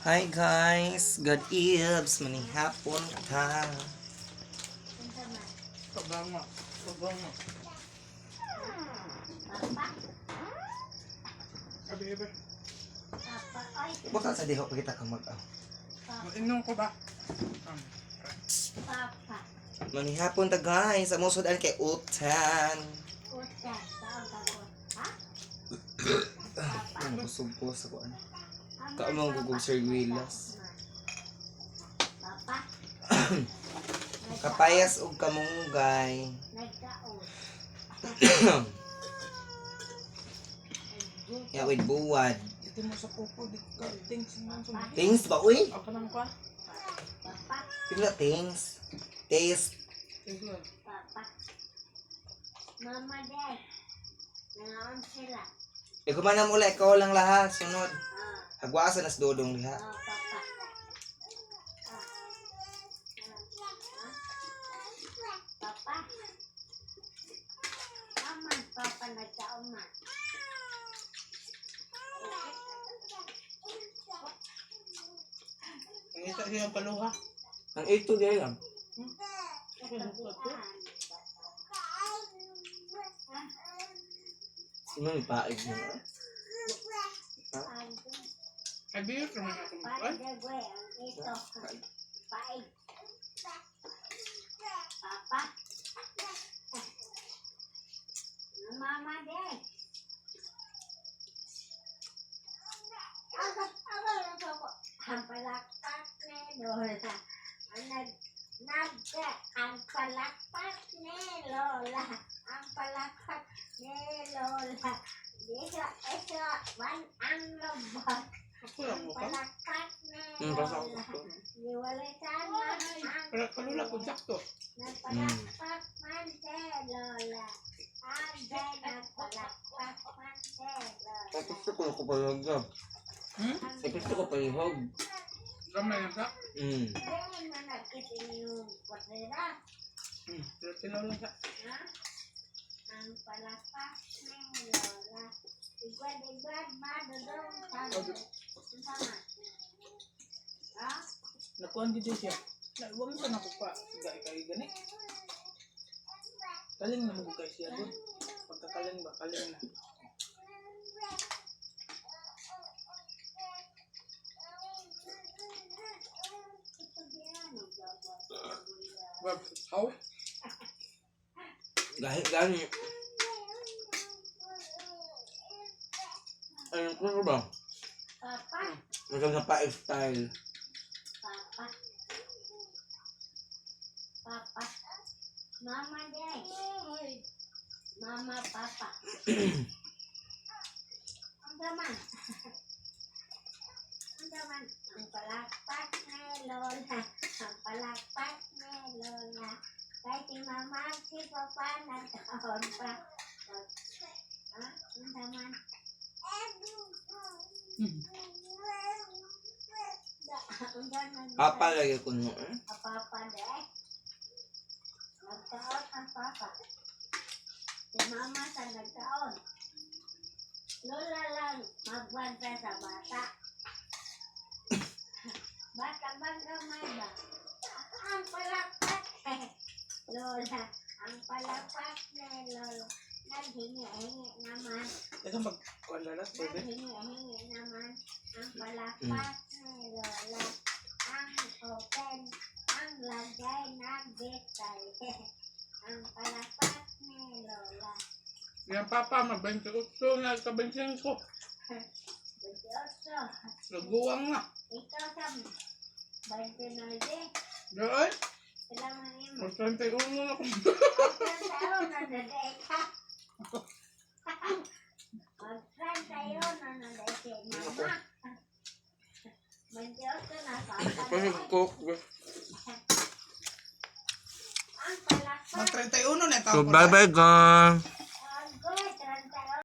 Hi guys, good eves, maning hapon ka. Kabango. Abi. Buta sa diho pa kita ka Inom ko ba? Maning hapon ta guys, amo sudan kay utan. Ang kusog-kusog sa kuan. Kaamang gugog serwilas. Kapayas og kamunggay. Ya with buwad. Ito mo sa kuko, di ka things man sa. Things ba uy? Ako nang kwa. Pila things. Taste. Tiglo. Mama Dad, nangaon sila. Ikumanam ula ikaw lang lahat sunod. Ah, Agwasa nas dodong diha. Papa. Papa. Mama, Papa nagkaon na. Ang isa siyang paluha. Ang ito di lang. Ako nang kwa to. Sino may paig mo na? Abi, naman ako mo. Paig gue, ito. Paig. Papa. Mama Dad. Ang palakpak ni Lola. Ang palakpak ni Lola. Ang palakpak ni Lola. Ito, ang lobot. Ako lang Ang mo ka. palakpak ni Basa Lola. ko. Iwalitan mo ang Para kalula ko sakto. nagpalakpak man si Lola. Ang day nagpalakpak man si Lola. Gusto ko payagab. Gusto ko payhog. Gamay lang ka. Ganyan mo nakitin yung patira. Tinaw lang ka. Ha? Ang palakpak ni Lola. Igwad, madudong sabi. Ang sama. Ha? Nakuhan gid siya. Huwag ka na ko pa. Sige, kay gani. Kaling na mo kay siya doon. Pagkakaling ba? Kaling na. Wag, how? Gani. Ayun ko ba? Papa. Maganda na paig style. Papa. Papa. Mama Day. Mama, Papa. Ang daman. Ang daman. Ang palakpak ni Lola. Ang palakpak ni Lola. Kahit si Mama at si Papa nagkaon pa. Ha? Ang daman. Ang daman. Papa lagi ko mo Papa Day. Nagkaon ang Papa. Si Mama sa nagkaon. Lola lang magbanta sa bata. Bata bang gamay ba? Ang palakpak. Lola, ang palakpak ni Lola. Naghingi-hingi naman. Ito magkuhan na lang. Pwede. Naghingi-hingi naman. Ang palakpak ni Lola. Ang open. Ang lagay ng bitay. Ang palakpak ni Lola. Yan papa, mag-28 na kabensin ko. 28. Naguwang na. Ikaw sa 29. Doon? Kailangan niyo mo. Mag-31 na ako. Mag-31 na naday ka. Mag-31 na naday si Mama. 28 na Pasig papa. ko. Ang palakpak. Mag-31 na ito. So bye bye guys.